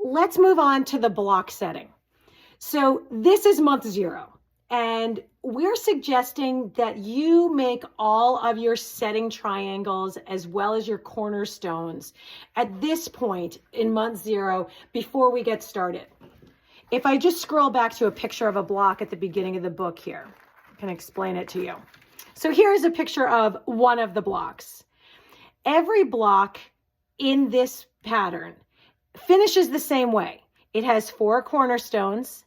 let's move on to the block setting. So this is month 0, and we're suggesting that you make all of your setting triangles as well as your cornerstones at this point in month 0 before we get started. If I just scroll back to a picture of a block at the beginning of the book here, I can explain it to you. So here's a picture of one of the blocks. Every block in this pattern finishes the same way. It has 4 cornerstones,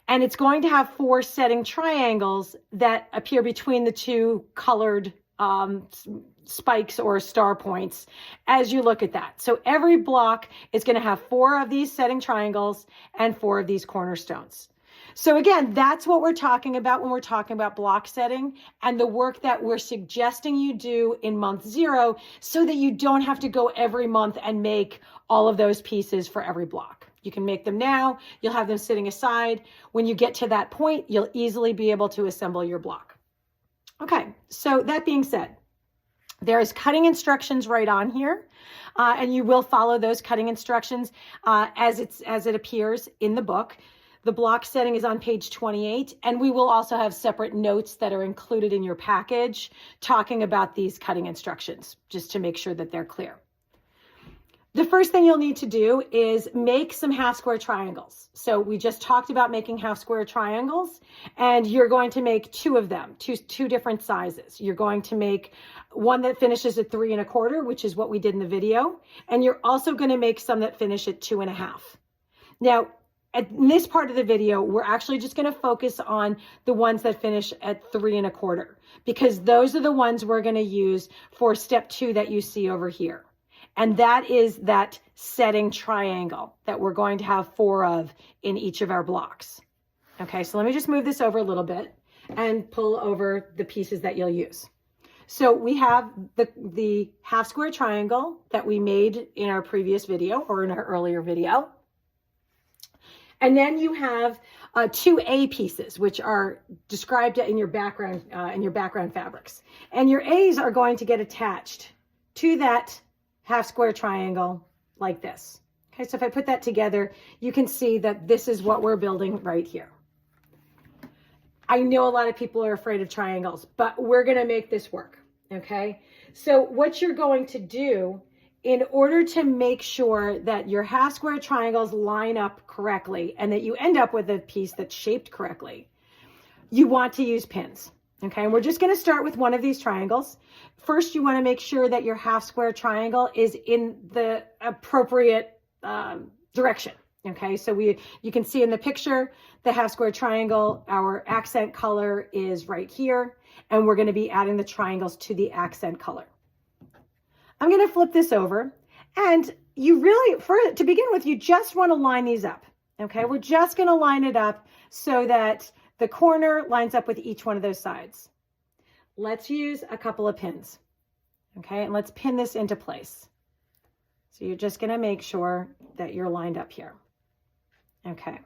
and it's going to have 4 setting triangles that appear between the 2 colored spikes or star points as you look at that. So every block is going to have 4 of these setting triangles and 4 of these cornerstones. So again, that's what we're talking about when we're talking about block setting and the work that we're suggesting you do in month 0 so that you don't have to go every month and make all of those pieces for every block. You can make them now. You'll have them sitting aside. When you get to that point, you'll easily be able to assemble your block. Okay, so that being said, there's cutting instructions right on here, and you will follow those cutting instructions as it appears in the book. The block setting is on page 28, and we will also have separate notes that are included in your package talking about these cutting instructions, just to make sure that they're clear. The first thing you'll need to do is make some half square triangles. So we just talked about making half square triangles, and you're going to make 2 of them, two different sizes. You're going to make one that finishes at 3 1/4, which is what we did in the video. And you're also going to make some that finish at 2 1/2. Now, in this part of the video, we're actually just going to focus on the ones that finish at 3 1/4, because those are the ones we're going to use for step 2 that you see over here. And that is that setting triangle that we're going to have 4 of in each of our blocks. Okay, so let me just move this over a little bit and pull over the pieces that you'll use. So we have the half square triangle that we made in our previous video or in our earlier video. And then you have 2 A pieces, which are described in your background fabrics. And your A's are going to get attached to that half square triangle like this. Okay, so if I put that together, you can see that this is what we're building right here. I know a lot of people are afraid of triangles, but we're going to make this work. Okay, so what you're going to do in order to make sure that your half square triangles line up correctly and that you end up with a piece that's shaped correctly, you want to use pins. Okay, and we're just going to start with one of these triangles. First, you want to make sure that your half square triangle is in the appropriate direction. Okay, so you can see in the picture, the half square triangle, our accent color is right here, and we're going to be adding the triangles to the accent color. I'm going to flip this over, and you really, to begin with, you just want to line these up. Okay, we're just going to line it up so that the corner lines up with each one of those sides. Let's use a couple of pins. Okay, and let's pin this into place. So you're just going to make sure that you're lined up here. Okay.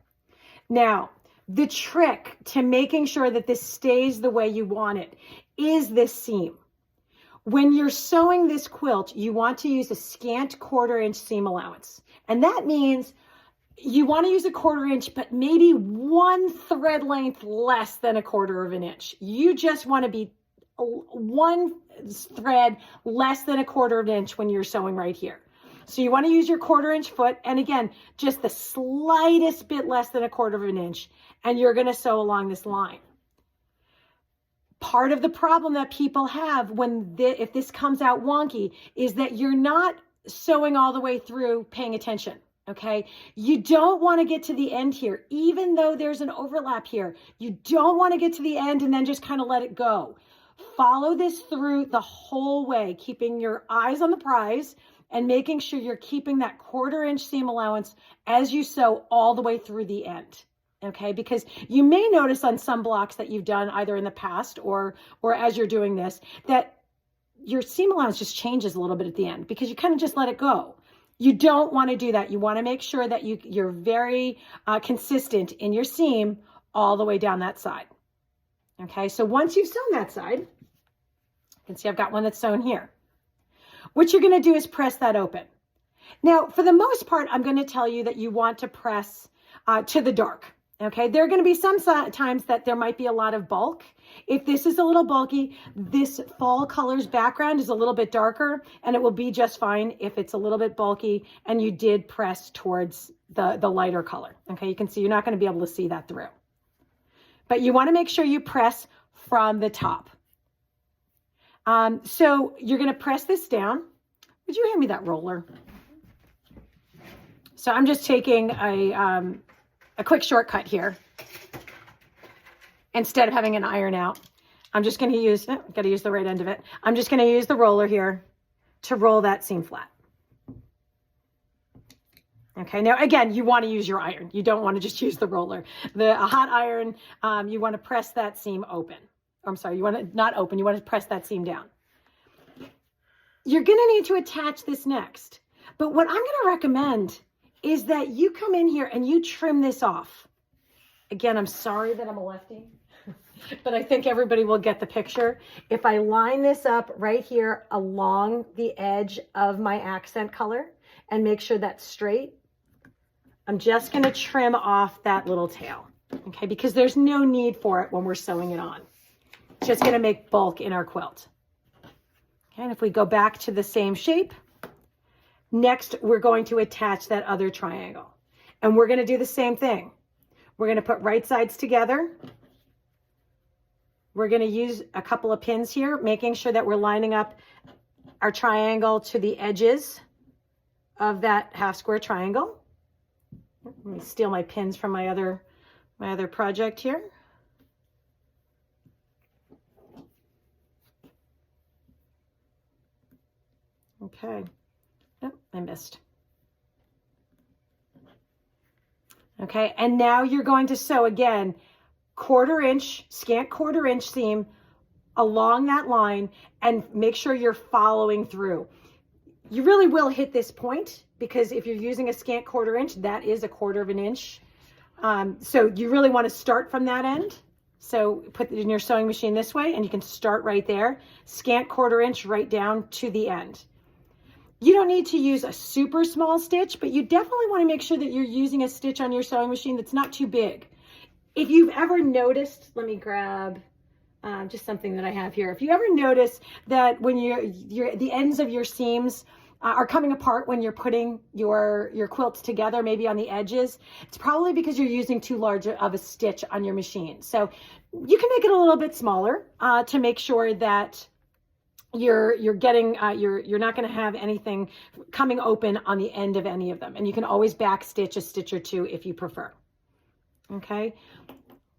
Now, the trick to making sure that this stays the way you want it is this seam. When you're sewing this quilt, you want to use a scant 1/4 inch seam allowance. And that means you want to use a 1/4 inch, but maybe 1 thread length less than a 1/4 inch. You just want to be 1 thread less than a 1/4 inch when you're sewing right here. So you want to use your 1/4 inch foot, and again, just the slightest bit less than a 1/4 inch, and you're going to sew along this line. Part of the problem that people have if this comes out wonky is that you're not sewing all the way through paying attention. Okay, you don't want to get to the end here, even though there's an overlap here. You don't want to get to the end and then just kind of let it go. Follow this through the whole way, keeping your eyes on the prize and making sure you're keeping that 1/4 inch seam allowance as you sew all the way through the end. Okay, because you may notice on some blocks that you've done either in the past or as you're doing this, that your seam allowance just changes a little bit at the end because you kind of just let it go. You don't want to do that. You want to make sure that you're very consistent in your seam all the way down that side. Okay, so once you've sewn that side, you can see I've got one that's sewn here. What you're going to do is press that open. Now, for the most part, I'm going to tell you that you want to press to the dark. Okay, there are going to be some times that there might be a lot of bulk. If this is a little bulky, this fall colors background is a little bit darker, and it will be just fine if it's a little bit bulky and you did press towards the lighter color. Okay, you can see you're not going to be able to see that through. But you want to make sure you press from the top. So you're going to press this down. Would you hand me that roller? So I'm just taking a quick shortcut here. Instead of having an iron out, I'm just going to use, got to use the right end of it. I'm just going to use the roller here to roll that seam flat. Okay, now again, you want to use your iron. You don't want to just use the roller. A hot iron, you want to press that seam open. I'm sorry, you want to not open, you want to press that seam down. You're going to need to attach this next. But what I'm going to recommend is that you come in here and you trim this off. Again, I'm sorry that I'm a lefty, but I think everybody will get the picture. If I line this up right here along the edge of my accent color and make sure that's straight, I'm just going to trim off that little tail, okay? Because there's no need for it when we're sewing it on. It's just going to make bulk in our quilt. Okay, and if we go back to the same shape, next we're going to attach that other triangle. And we're going to do the same thing. We're going to put right sides together. We're going to use a couple of pins here, making sure that we're lining up our triangle to the edges of that half square triangle. Let me steal my pins from my other project here. Okay. Oh, I missed. Okay, and now you're going to sew again, scant quarter inch seam along that line, and make sure you're following through. You really will hit this point, because if you're using a scant quarter inch, that is a 1/4 of an inch. So you really want to start from that end. So put it in your sewing machine this way, and you can start right there, scant 1/4 inch right down to the end. You don't need to use a super small stitch, but you definitely want to make sure that you're using a stitch on your sewing machine that's not too big. If you've ever noticed, let me grab just something that I have here. If you ever notice that when the ends of your seams are coming apart when you're putting your quilts together, maybe on the edges, it's probably because you're using too large of a stitch on your machine. So you can make it a little bit smaller to make sure that you're not going to have anything coming open on the end of any of them. And you can always back stitch a stitch or two if you prefer. Okay.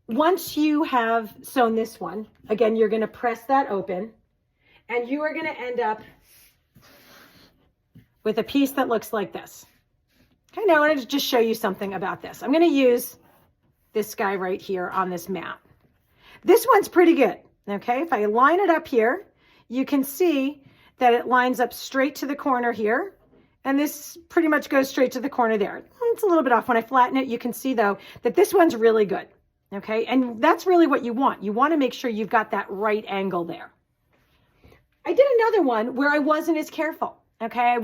Once you have sewn this one, again, you're going to press that open, and you are going to end up with a piece that looks like this. Okay, now I want to just show you something about this. I'm going to use this guy right here on this mat. This one's pretty good. Okay, if I line it up here, you can see that it lines up straight to the corner here, and this pretty much goes straight to the corner there. It's a little bit off. When I flatten it, you can see though that this one's really good. Okay, and that's really what you want. You want to make sure you've got that right angle there. I did another one where I wasn't as careful. Okay,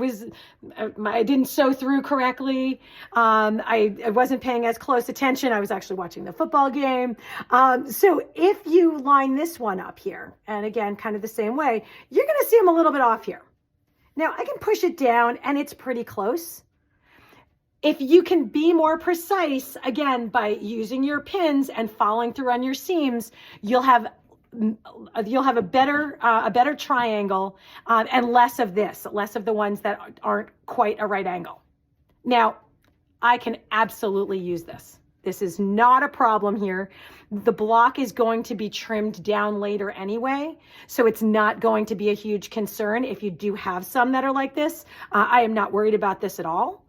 I didn't sew through correctly. I wasn't paying as close attention. I was actually watching the football game. So if you line this one up here, and again, kind of the same way, you're going to see them a little bit off here. Now I can push it down and it's pretty close. If you can be more precise, again, by using your pins and following through on your seams, you'll have a better triangle and less of the ones that aren't quite a right angle. Now, I can absolutely use this. This is not a problem here. The block is going to be trimmed down later anyway, so it's not going to be a huge concern if you do have some that are like this. I am not worried about this at all.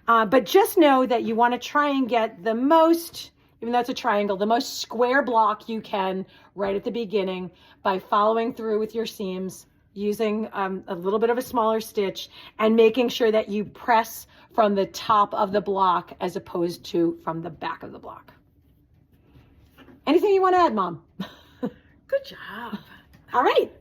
But just know that you want to try and get the most, even though it's a triangle, the most square block you can right at the beginning by following through with your seams, using a little bit of a smaller stitch, and making sure that you press from the top of the block as opposed to from the back of the block. Anything you want to add, Mom? Good job. All right.